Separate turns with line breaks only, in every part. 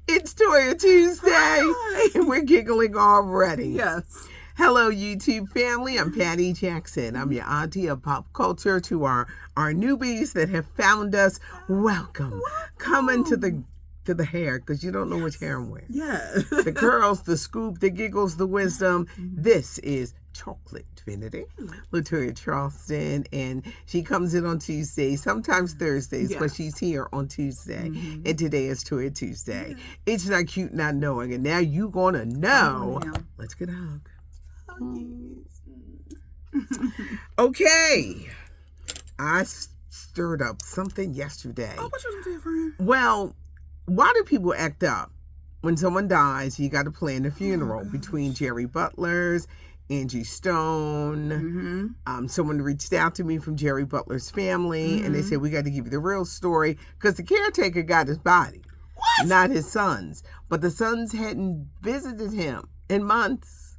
It's Toya Tuesday,
Hi.
and we're giggling already.
Yes.
Hello, YouTube family. I'm Patty Jackson. I'm your auntie of pop culture. To our newbies that have found us, welcome. Come into the hair, because you don't know which hair I'm wearing.
Yeah.
The curls, the scoop, the giggles, the wisdom. This is Chocolate Divinity, Latoya Charleston, and she comes in on Tuesdays, sometimes Thursdays, but
Yes.
she's here on Tuesday. And today is Toya Tuesday. It's not cute not knowing, and now you gonna know. Let's get a hug. Okay, I stirred up something yesterday.
Oh, what you different?
Well, why do people act up? When someone dies, you got to plan the funeral. Between Jerry Butler's, Angie Stone. Someone reached out to me from Jerry Butler's family, and they said, we got to give you the real story, because the caretaker got his body, not his sons. But the sons hadn't visited him in months,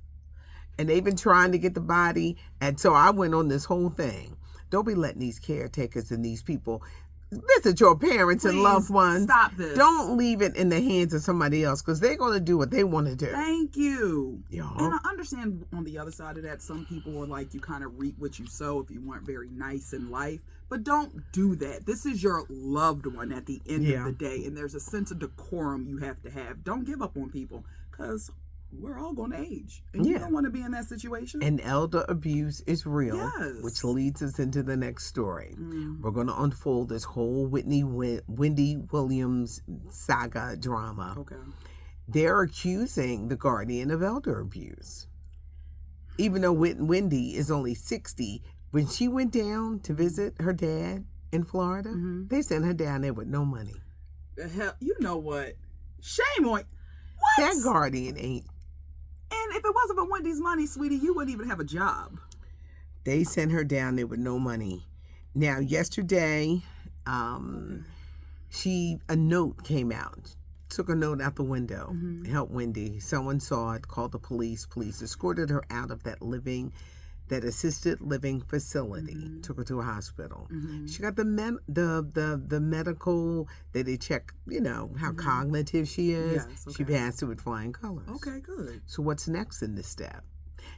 and they've been trying to get the body. And so I went on this whole thing. Don't be letting these caretakers and these people visit your parents and loved ones.
Stop this.
Don't leave it in the hands of somebody else, because they're going to do what they want to do.
Thank you.
Yeah.
And I understand on the other side of that, some people are like, you kind of reap what you sow if you weren't very nice in life. But don't do that. This is your loved one at the end of the day, and there's a sense of decorum you have to have. Don't give up on people, because we're all going to age, and you don't want to be in that situation.
And elder abuse is real, which leads us into the next story. We're going to unfold this whole Wendy Williams saga drama.
Okay.
They're accusing the guardian of elder abuse. Even though Wendy is only 60, when she went down to visit her dad in Florida, they sent her down there with no money.
The hell, you know what? Shame on what?
That guardian ain't.
And if it wasn't for Wendy's money, sweetie, you wouldn't even have a job.
They sent her down there with no money. Now, yesterday, a note came out. Took a note out the window. Helped Wendy. Someone saw it, called the police. Police escorted her out of that assisted living facility. Took her to a hospital. She got the medical, they check, how cognitive she is.
Yes,
She passed it with flying colors.
Okay, good.
So what's next in this step?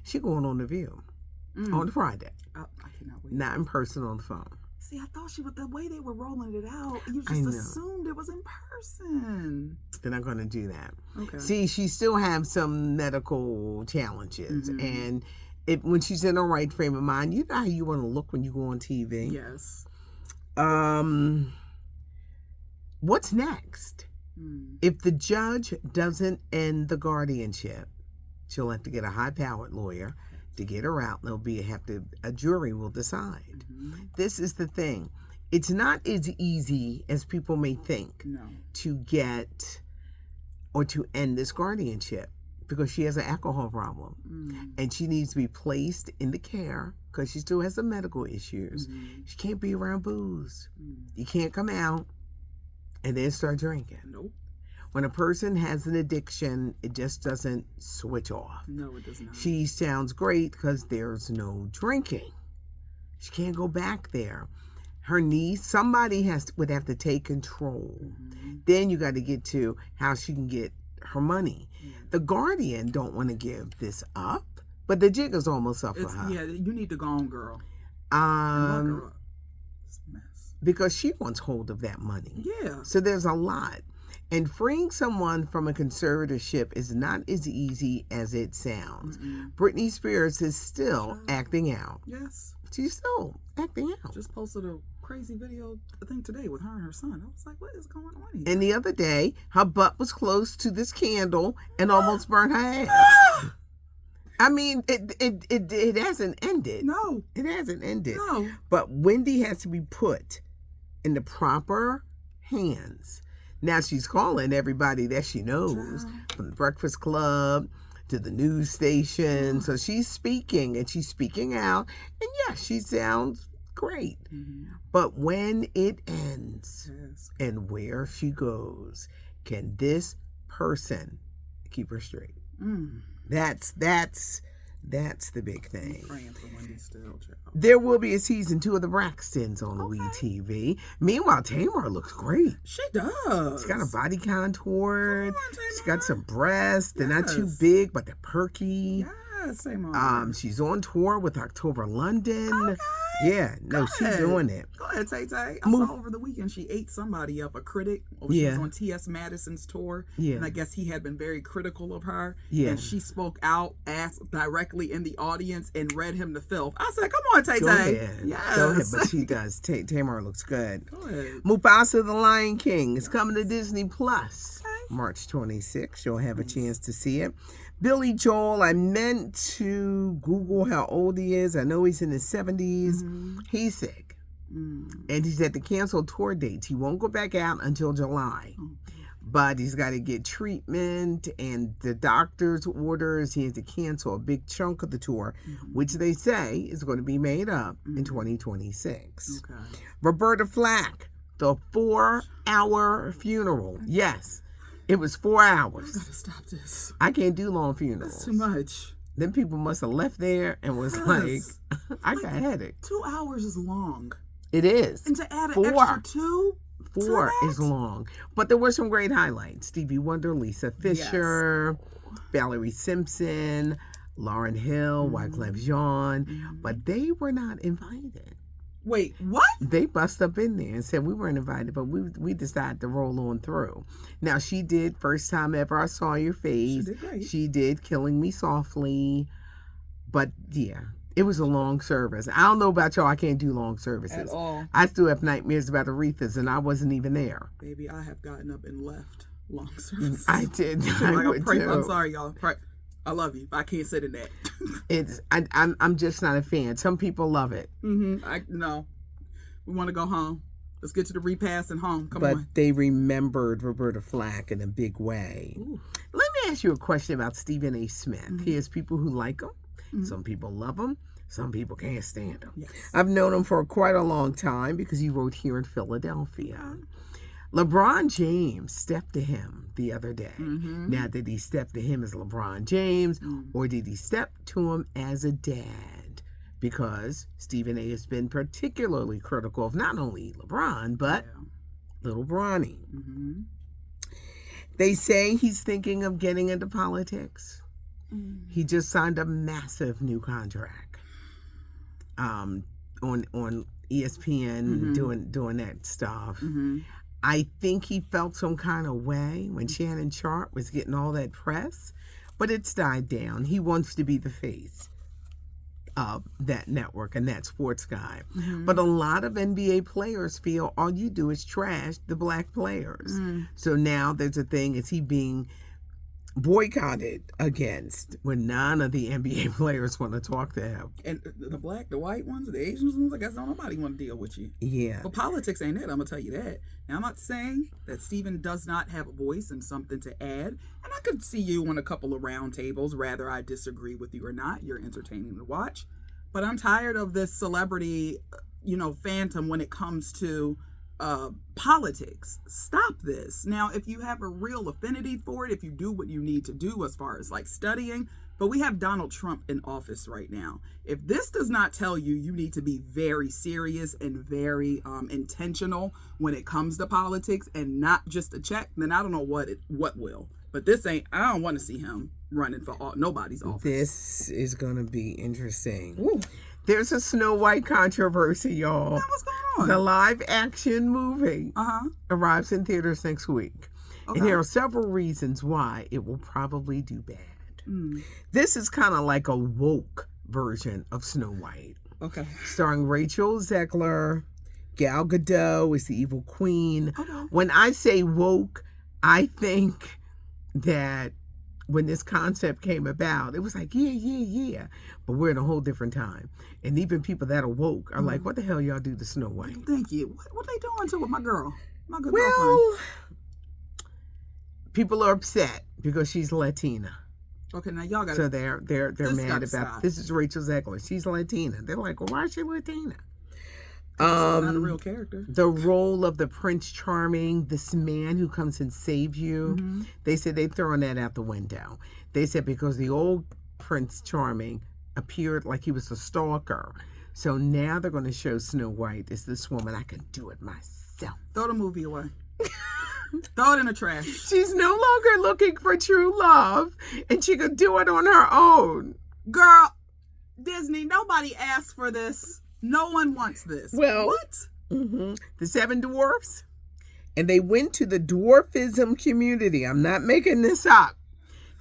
She going on The View on Friday.
I cannot wait.
Not in person, on the phone.
See, I thought the way they were rolling it out, you just assumed it was in person.
They're not going to do that.
Okay.
See, she still has some medical challenges, and when she's in her right frame of mind, you know how you want to look when you go on TV.
Yes.
What's next? If the judge doesn't end the guardianship, she'll have to get a high-powered lawyer to get her out. A jury will decide. This is the thing. It's not as easy as people may think to get or to end this guardianship, because she has an alcohol problem and she needs to be placed in the care, because she still has some medical issues. She can't be around booze. You can't come out and then start drinking.
Nope.
When a person has an addiction, it just doesn't switch off.
No, it does not.
She sounds great because there's no drinking. She can't go back there. Her niece, somebody would have to take control. Then you got to get to how she can get her money. The guardian don't want to give this up, but the jig is almost up for her.
Yeah, you need to go on, girl.
Um,
Lock her up. It's a mess.
Because she wants hold of that money.
Yeah.
So there's a lot. And freeing someone from a conservatorship is not as easy as it sounds. Britney Spears is still acting out.
Yes.
She's still acting out.
Just posted a crazy video, I think today, with her and her son. I was like, what is going on here?
And the other day, her butt was close to this candle and almost burned her ass. I mean, it hasn't ended.
No.
It hasn't ended.
No.
But Wendy has to be put in the proper hands. Now she's calling everybody that she knows, from the Breakfast Club to the news station. So she's speaking, and she's speaking out. And yeah, she sounds great. But when it ends and where she goes, can this person keep her straight? That's That's the big thing.
I'm praying for Wendy still, child.
There will be a season 2 of the Braxtons on WeTV. Meanwhile, Tamar looks great.
She does.
She's got a body contoured.
Come on, Tamar.
She's got some breasts. They're not too
Yes.
big, but they're perky.
Yes, Tamar.
She's on tour with October London.
Okay.
Yeah, no, she's doing it.
Go ahead, Tay Tay. I saw over the weekend she ate somebody up, a critic. She was on T.S. Madison's tour.
Yeah.
And I guess he had been very critical of her.
Yeah.
And she spoke out, asked directly in the audience, and read him the filth. I said, come on, Tay Tay.
Go ahead.
Yes.
Go ahead, but she does. Tamar looks good.
Go ahead.
Mufasa the Lion King is coming to Disney Plus.
Okay.
March 26th. You'll have a chance to see it. Billy Joel, I meant to Google how old he is. I know he's in his 70s.
Mm-hmm.
He's sick. And he's at the canceled tour dates. He won't go back out until July. But he's got to get treatment, and the doctor's orders. He has to cancel a big chunk of the tour, which they say is going to be made up in 2026.
Okay.
Roberta Flack, the 4-hour funeral. Yes, it was 4 hours.
I gotta stop this.
I can't do long funerals.
That's too much.
Then people must have left there and was like, I got a headache.
2 hours is long.
It is.
And to add an
4.
extra 2?
4 is long. But there were some great highlights. Stevie Wonder, Lisa Fisher, Valerie Simpson, Lauryn Hill, Wyclef Jean. But they were not invited.
Wait, what?
They bust up in there and said we weren't invited, but we decided to roll on through. Now, she did First Time Ever I Saw Your Face.
She did great.
She did Killing Me Softly. But, yeah, it was a long service. I don't know about y'all. I can't do long services.
At all.
I still have nightmares about Aretha's, and I wasn't even there.
Baby, I have gotten up and left long services.
I did.
I'm sorry, y'all. I love you, but I can't sit in that.
I'm just not a fan. Some people love it.
No. We want to go home. Let's get to the repast and home. Come
but
on.
they remembered Roberta Flack in a big way.
Ooh.
Let me ask you a question about Stephen A. Smith. He has people who like him. Some people love him. Some people can't stand him.
Yes.
I've known him for quite a long time because he wrote here in Philadelphia. LeBron James stepped to him the other day. Now, did he step to him as LeBron James or did he step to him as a dad? Because Stephen A. has been particularly critical of not only LeBron, but little Bronny. They say he's thinking of getting into politics. He just signed a massive new contract on ESPN doing that stuff. I think he felt some kind of way when Shannon Sharp was getting all that press, but it's died down. He wants to be the face of that network and that sports guy. But a lot of NBA players feel all you do is trash the black players. So now there's a thing, is he being boycotted against when none of the NBA players want to talk to him?
And the black, the white ones, the Asian ones, I guess don't nobody want to deal with you.
Yeah.
But politics ain't it, I'm going to tell you that. Now, I'm not saying that Stephen does not have a voice and something to add. And I could see you on a couple of round tables, whether I disagree with you or not. You're entertaining to watch. But I'm tired of this celebrity, phantom when it comes to politics. Stop this. Now, if you have a real affinity for it, if you do what you need to do as far as like studying, but we have Donald Trump in office right now. If this does not tell you, you need to be very serious and very intentional when it comes to politics and not just a check, then I don't know what will. But this ain't, I don't want to see him running for nobody's office.
This is going to be interesting.
Ooh.
There's a Snow White controversy, y'all.
Yeah, what's going on?
The live action movie arrives in theaters next week.
Okay.
And there are several reasons why it will probably do bad. This is kind of like a woke version of Snow White.
Okay.
Starring Rachel Zegler. Gal Gadot is the evil queen.
Okay.
When I say woke, I think that when this concept came about, it was like, yeah. But we're in a whole different time. And even people that are woke are like, what the hell y'all do to Snow White?
Thank you. What they doing to with my girl? My good
Well,
girlfriend.
people are upset because she's Latina.
Okay, now y'all got
So they're mad about
stop.
this. Is Rachel Zegler. She's Latina. They're like, well, why is she Latina?
not a real character.
The role of the Prince Charming, this man who comes and saves you, they said they're throwing that out the window. They said because the old Prince Charming appeared like he was a stalker. So now they're going to show Snow White as this woman. I can do it myself.
Throw the movie away. Throw it in the trash.
She's no longer looking for true love, and she could do it on her own.
Girl, Disney, nobody asked for this. No one wants this.
Well,
what?
Mm-hmm. The 7 dwarfs, and they went to the dwarfism community. I'm not making this up.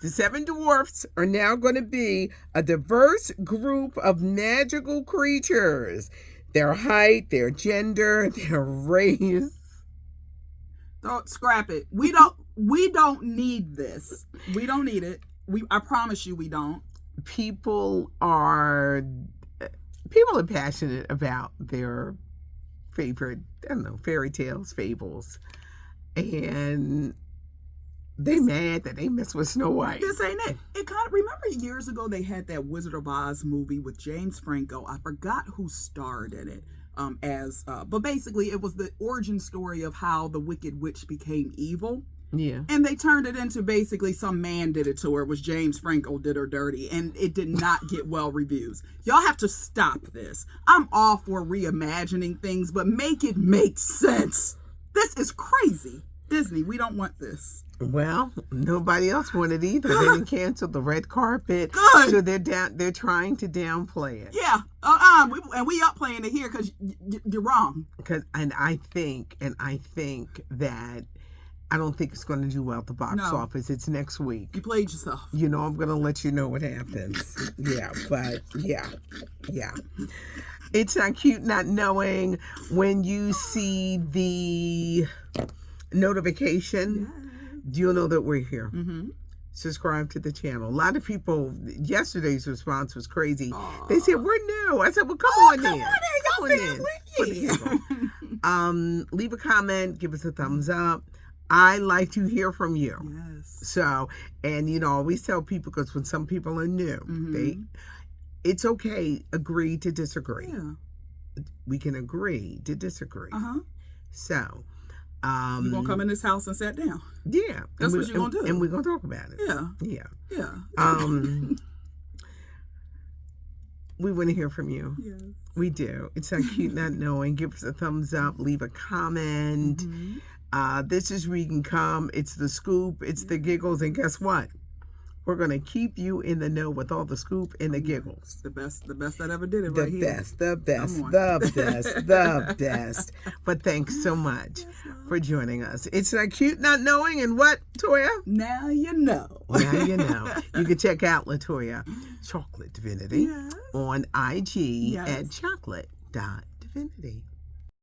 The 7 dwarfs are now going to be a diverse group of magical creatures. Their height, their gender, their race.
Don't scrap it. We don't need this. We don't need it. I promise you we don't.
People are passionate about their favorite, I don't know, fairy tales, fables. And they mad that they mess with Snow White.
This ain't it. It kind of, remember years ago they had that Wizard of Oz movie with James Franco. I forgot who starred in it. But basically it was the origin story of how the Wicked Witch became evil.
Yeah.
And they turned it into basically some man did it to her. It was James Franco did her dirty. And it did not get well reviews. Y'all have to stop this. I'm all for reimagining things, but make it make sense. This is crazy. Disney, we don't want this.
Well, nobody else wanted either. They didn't cancel the red carpet.
Good.
So they're trying to downplay it.
Yeah. We up playing it here because you're wrong.
And I think that I don't think it's going to do well at the box office. It's next week.
You played yourself.
You know, I'm going to let you know what happens. Yeah, but yeah. It's not cute not knowing when you see the notification. You'll know that we're here. Mm-hmm. Subscribe to the channel. A lot of people, yesterday's response was crazy. Aww. They said, we're new. I said, well, come on in. Leave a comment. Give us a thumbs up. I like to hear from you.
Yes.
So, and I always tell people, because when some people are new, mm-hmm. It's okay. Agree to disagree.
Yeah.
We can agree to disagree.
Uh-huh.
So,
you're going to come in this house and sit down.
Yeah.
That's what you're going to do.
And we're going to talk about it.
Yeah.
We want to hear from you.
Yes.
We do. It's not cute not knowing. Give us a thumbs up. Leave a comment. Mm-hmm. This is where you can come. It's the scoop. It's the giggles. And guess what? We're going to keep you in the know with all the scoop and the giggles.
The best that ever did it
the
right here.
The best. But thanks so much for joining us. It's not cute not knowing. And what, Toya?
Now you know.
Now you know. You can check out LaToya Chocolate Divinity on IG at chocolate.divinity.